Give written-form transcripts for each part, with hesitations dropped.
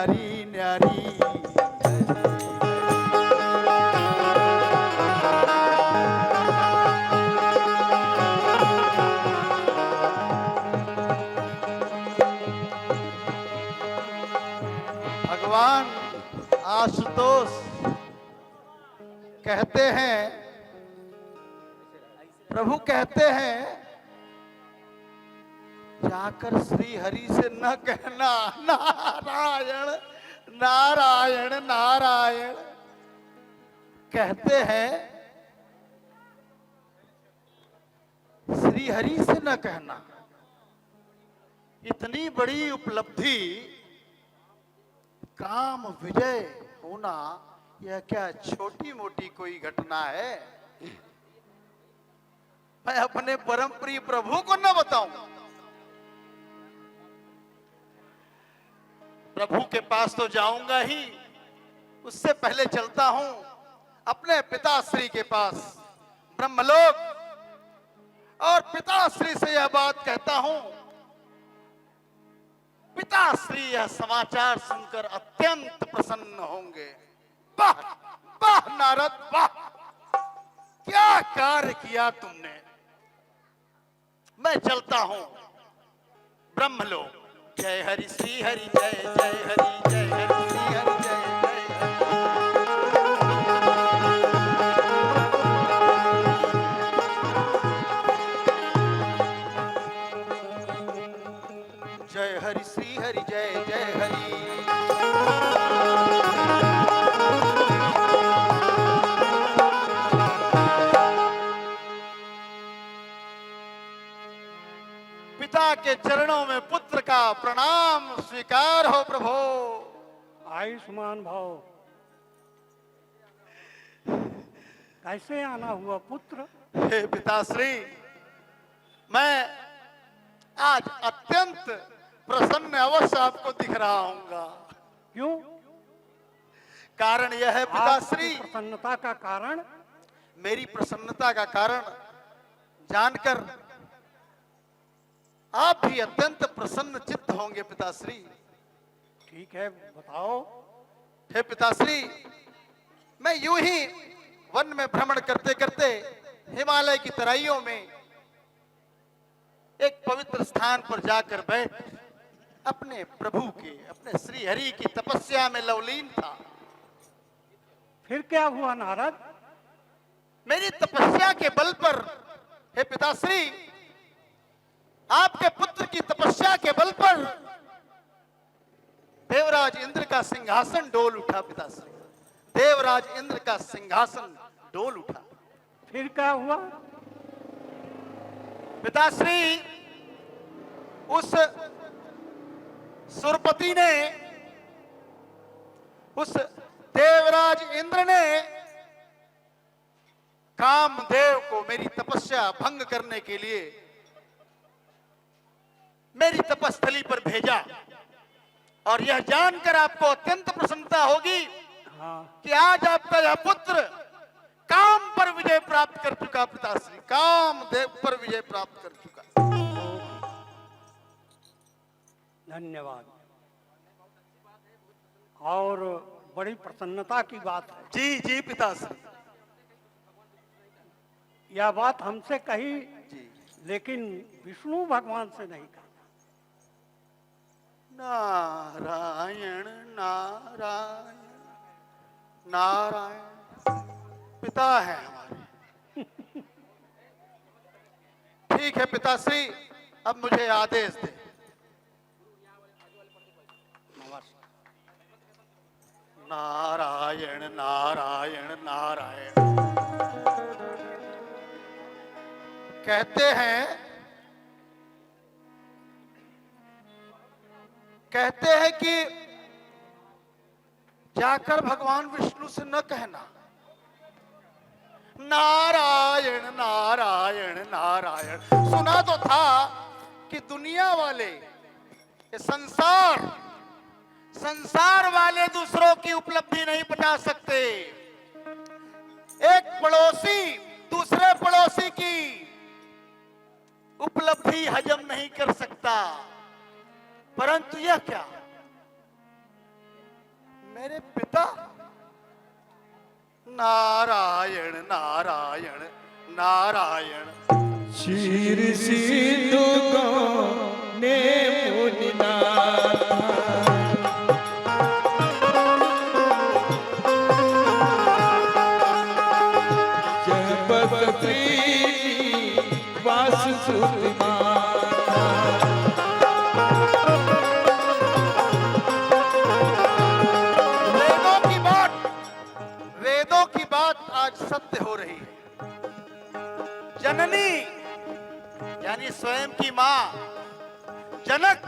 न्यारी न्यारी। भगवान आशुतोष कहते हैं, प्रभु कहते हैं, जाकर श्री हरि से न कहना नारायण नारायण नारायण। कहते हैं श्री हरि से न कहना। इतनी बड़ी उपलब्धि काम विजय होना, यह क्या छोटी मोटी कोई घटना है? मैं अपने परम प्रिय प्रभु को न बताऊं? प्रभु के पास तो जाऊंगा ही, उससे पहले चलता हूं अपने पिताश्री के पास ब्रह्मलोक, और पिताश्री से यह बात कहता हूं। पिताश्री यह समाचार सुनकर अत्यंत प्रसन्न होंगे। वाह वाह नारद वाह, क्या कार्य किया तुमने। मैं चलता हूं ब्रह्मलोक। जय हरि श्री हरि जय जय हरि जय हरि श्री हरि जय जय जय हरि श्री हरि जय जय हरि। पिता के चरणों में पुत्र का प्रणाम स्वीकार हो प्रभु। आयुष्मान भाव। कैसे आना हुआ पुत्र? हे पिताश्री, मैं आज अत्यंत प्रसन्न अवश्य आपको दिख रहा हूँगा। क्यों? कारण यह है पिताश्री, प्रसन्नता का कारण? मेरी प्रसन्नता का कारण जानकर आप भी अत्यंत प्रसन्न चित्त होंगे पिताश्री। ठीक है, बताओ। हे पिताश्री, मैं यूं ही वन में भ्रमण करते करते हिमालय की तराइयों में एक पवित्र स्थान पर जाकर बैठ अपने प्रभु के, अपने श्री हरि की तपस्या में लवलीन था। फिर क्या हुआ नारद? मेरी तपस्या के बल पर, हे पिताश्री, आपके पुत्र की तपस्या के बल पर देवराज इंद्र का सिंहासन डोल उठा पिताश्री। देवराज इंद्र का सिंहासन डोल उठा। फिर क्या हुआ? पिताश्री, उस सुरपति ने, उस देवराज इंद्र ने कामदेव को मेरी तपस्या भंग करने के लिए मेरी तपस्थली पर भेजा। और यह जानकर आपको अत्यंत प्रसन्नता होगी, हाँ। कि आज आपका यह पुत्र काम पर विजय प्राप्त कर चुका पिताश्री, कामदेव पर विजय प्राप्त कर चुका। धन्यवाद। और बड़ी प्रसन्नता की बात है। जी जी पिताश्री। यह बात हमसे कही, जी। लेकिन विष्णु भगवान से नहीं कहा। नारायण नारायण नारायण पिता है हमारे। ठीक है पिताश्री, अब मुझे आदेश दे। नारायण नारायण नारायण। कहते हैं कि जाकर भगवान विष्णु से न कहना नारायण नारायण नारायण। सुना तो था कि दुनिया वाले, ये संसार वाले दूसरों की उपलब्धि नहीं पचा सकते। एक पड़ोसी दूसरे पड़ोसी की उपलब्धि हजम नहीं कर सकता। परंतु यह क्या, मेरे पिता? नारायण नारायण नारायण। शीर सिंधु ने मुनिनाथ जगत प्रीति वास वेदों की बात आज सत्य हो रही है। जननी यानी स्वयं की मां, जनक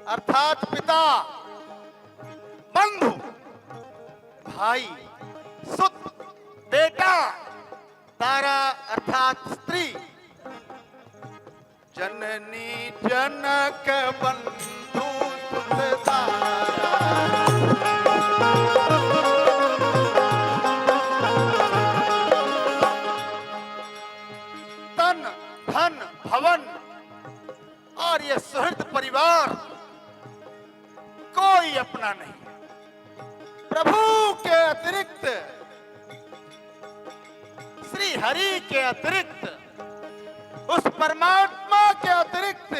अर्थात पिता, बंधु भाई, सुत बेटा, तारा अर्थात स्त्री, जननी जनक बंधु सुत तारा। तन धन भवन और ये सुहृद परिवार कोई अपना नहीं। प्रभु के अतिरिक्त, श्री हरि के अतिरिक्त, उस परमात्मा के अतिरिक्त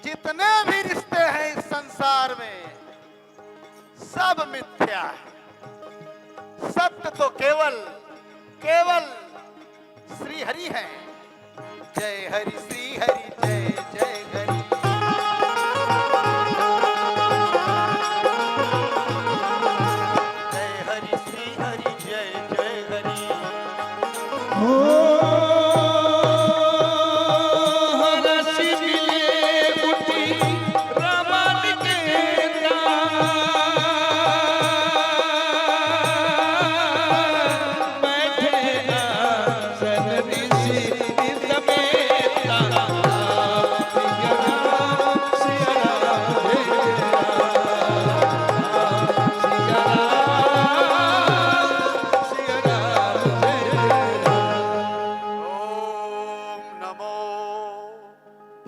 जितने भी रिश्ते हैं इस संसार में सब मिथ्या है। सत्य तो केवल केवल श्री हरि है। जय हरि श्री हरि जय जय हरि। जय हरि श्री हरि जय जय हरि।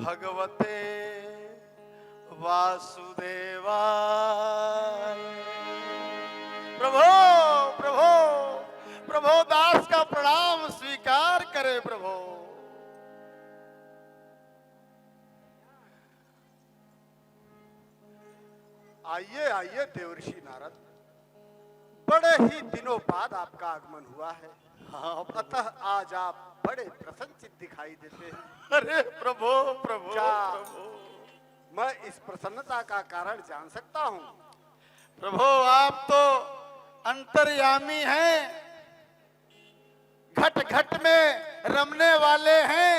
भगवते वासुदेवाय। प्रभो प्रभो प्रभो दास का प्रणाम स्वीकार करे प्रभो। आइए आइए देवर्षि नारद, बड़े ही दिनों बाद आपका आगमन हुआ है। हाँ, अतः आज आप बड़े प्रसन्नचित्त दिखाई देते हैं। अरे प्रभु प्रभु प्रभु, मैं इस प्रसन्नता का कारण जान सकता हूँ? प्रभु आप तो अंतर्यामी हैं, घट घट में रमने वाले हैं,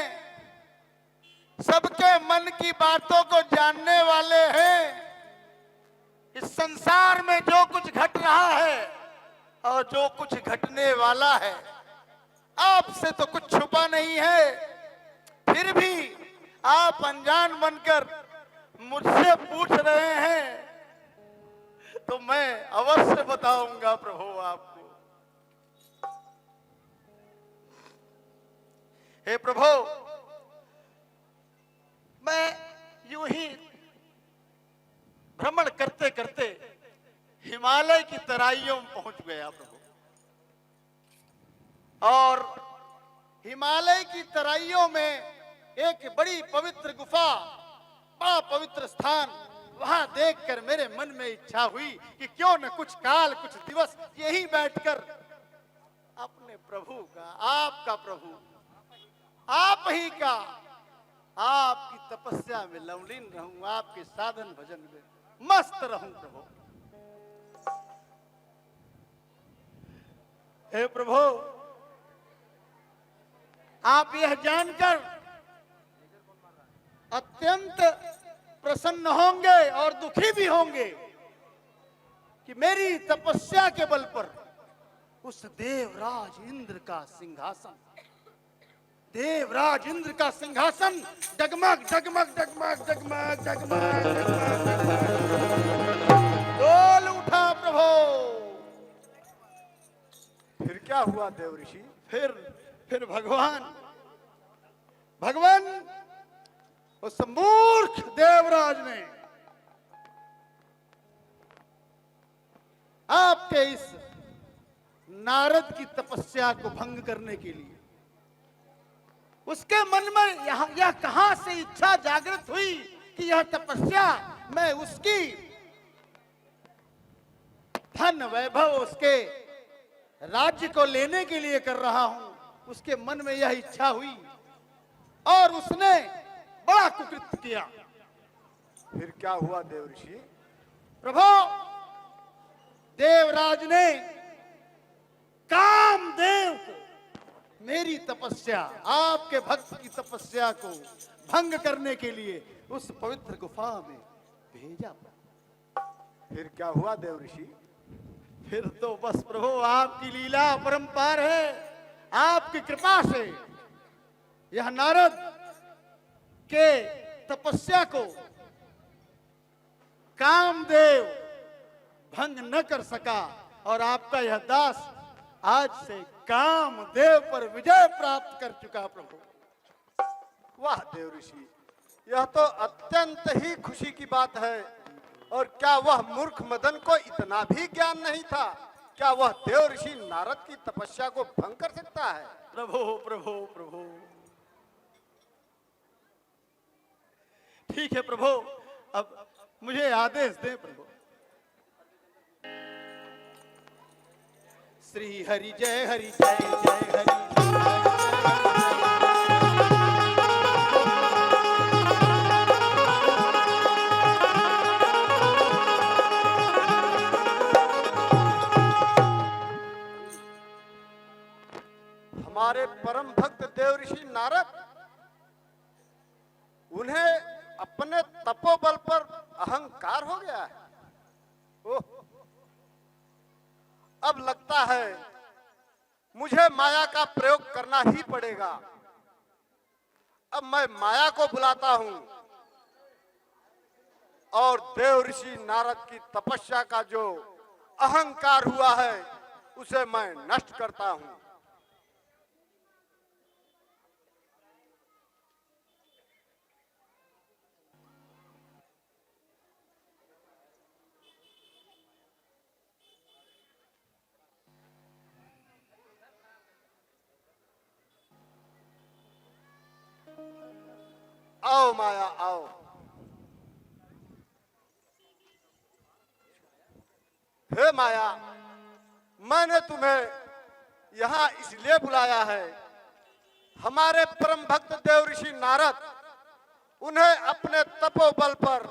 सबके मन की बातों को जानने वाले हैं। इस संसार में जो कुछ घट रहा है और जो कुछ घटने वाला है आपसे तो कुछ छुपा नहीं है। फिर भी आप अनजान बनकर मुझसे पूछ रहे हैं तो मैं अवश्य बताऊंगा प्रभु आपको। हे प्रभु, मैं यूं ही भ्रमण करते करते हिमालय की तराइयों में पहुंच गया प्रभु, और हिमालय की तराइयों में एक बड़ी पवित्र गुफा, बड़ा पवित्र स्थान, वहां देखकर मेरे मन में इच्छा हुई कि क्यों न कुछ काल कुछ दिवस यहीं बैठकर अपने प्रभु का, आपका प्रभु, आप ही का, आपकी तपस्या में लवलीन रहूं, आपके साधन भजन में मस्त रहूं प्रभु। हे प्रभु, आप यह जानकर अत्यंत प्रसन्न होंगे और दुखी भी होंगे कि मेरी तपस्या के बल पर उस देवराज इंद्र का सिंहासन, देवराज इंद्र का सिंहासन डगमग डगमग डगमग डगमग डगमग डोल उठा प्रभु। फिर क्या हुआ देवऋषि? फिर भगवान उस मूर्ख देवराज ने आपके इस नारद की तपस्या को भंग करने के लिए उसके मन में यह कहां से इच्छा जागृत हुई कि यह तपस्या मैं उसकी धन वैभव, उसके राज्य को लेने के लिए कर रहा हूं। उसके मन में यह इच्छा हुई और उसने बड़ा कुकृत्य किया। फिर क्या हुआ देव ऋषि? प्रभु, देवराज ने कामदेव को मेरी तपस्या, आपके भक्त की तपस्या को भंग करने के लिए उस पवित्र गुफा में भेजा। फिर क्या हुआ देव ऋषि? फिर तो बस प्रभु आपकी लीला अपरंपार है। आपकी कृपा से यह नारद के तपस्या को कामदेव भंग न कर सका और आपका यह दास आज से कामदेव पर विजय प्राप्त कर चुका। प्रभु वाह देव ऋषि, यह तो अत्यंत ही खुशी की बात है। और क्या वह मूर्ख मदन को इतना भी ज्ञान नहीं था? क्या वह देव ऋषि नारद की तपस्या को भंग कर सकता है? प्रभु प्रभु प्रभु, ठीक है प्रभु, अब मुझे आदेश दें प्रभु। श्री हरि जय हरि जय जय हरि। हमारे परम भक्त देव ऋषि नारद, उन्हें अपने तपोबल पर अहंकार हो गया है। ओह, अब लगता है मुझे माया का प्रयोग करना ही पड़ेगा। अब मैं माया को बुलाता हूं और देव ऋषि नारद की तपस्या का जो अहंकार हुआ है उसे मैं नष्ट करता हूं। आओ माया आओ। हे माया, मैंने तुम्हें यहां इसलिए बुलाया है, हमारे परम भक्त देव ऋषि नारद, उन्हें अपने तपोबल पर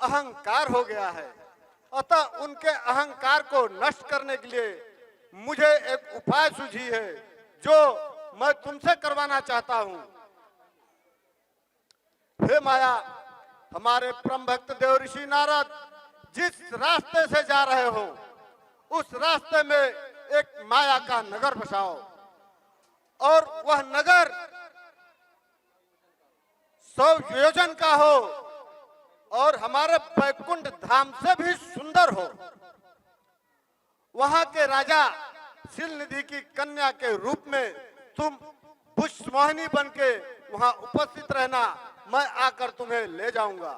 अहंकार हो गया है। अतः उनके अहंकार को नष्ट करने के लिए मुझे एक उपाय सूझी है जो मैं तुमसे करवाना चाहता हूं। हे माया, हमारे परम भक्त देव ऋषि नारद जिस रास्ते से जा रहे हो उस रास्ते में एक माया का नगर बसाओ और वह नगर 100 योजन का हो और हमारे बैकुंठ धाम से भी सुंदर हो। वहां के राजा शील निधि की कन्या के रूप में तुम पुष्पमोहिनी बनके वहां उपस्थित रहना, मैं आकर तुम्हें ले जाऊंगा।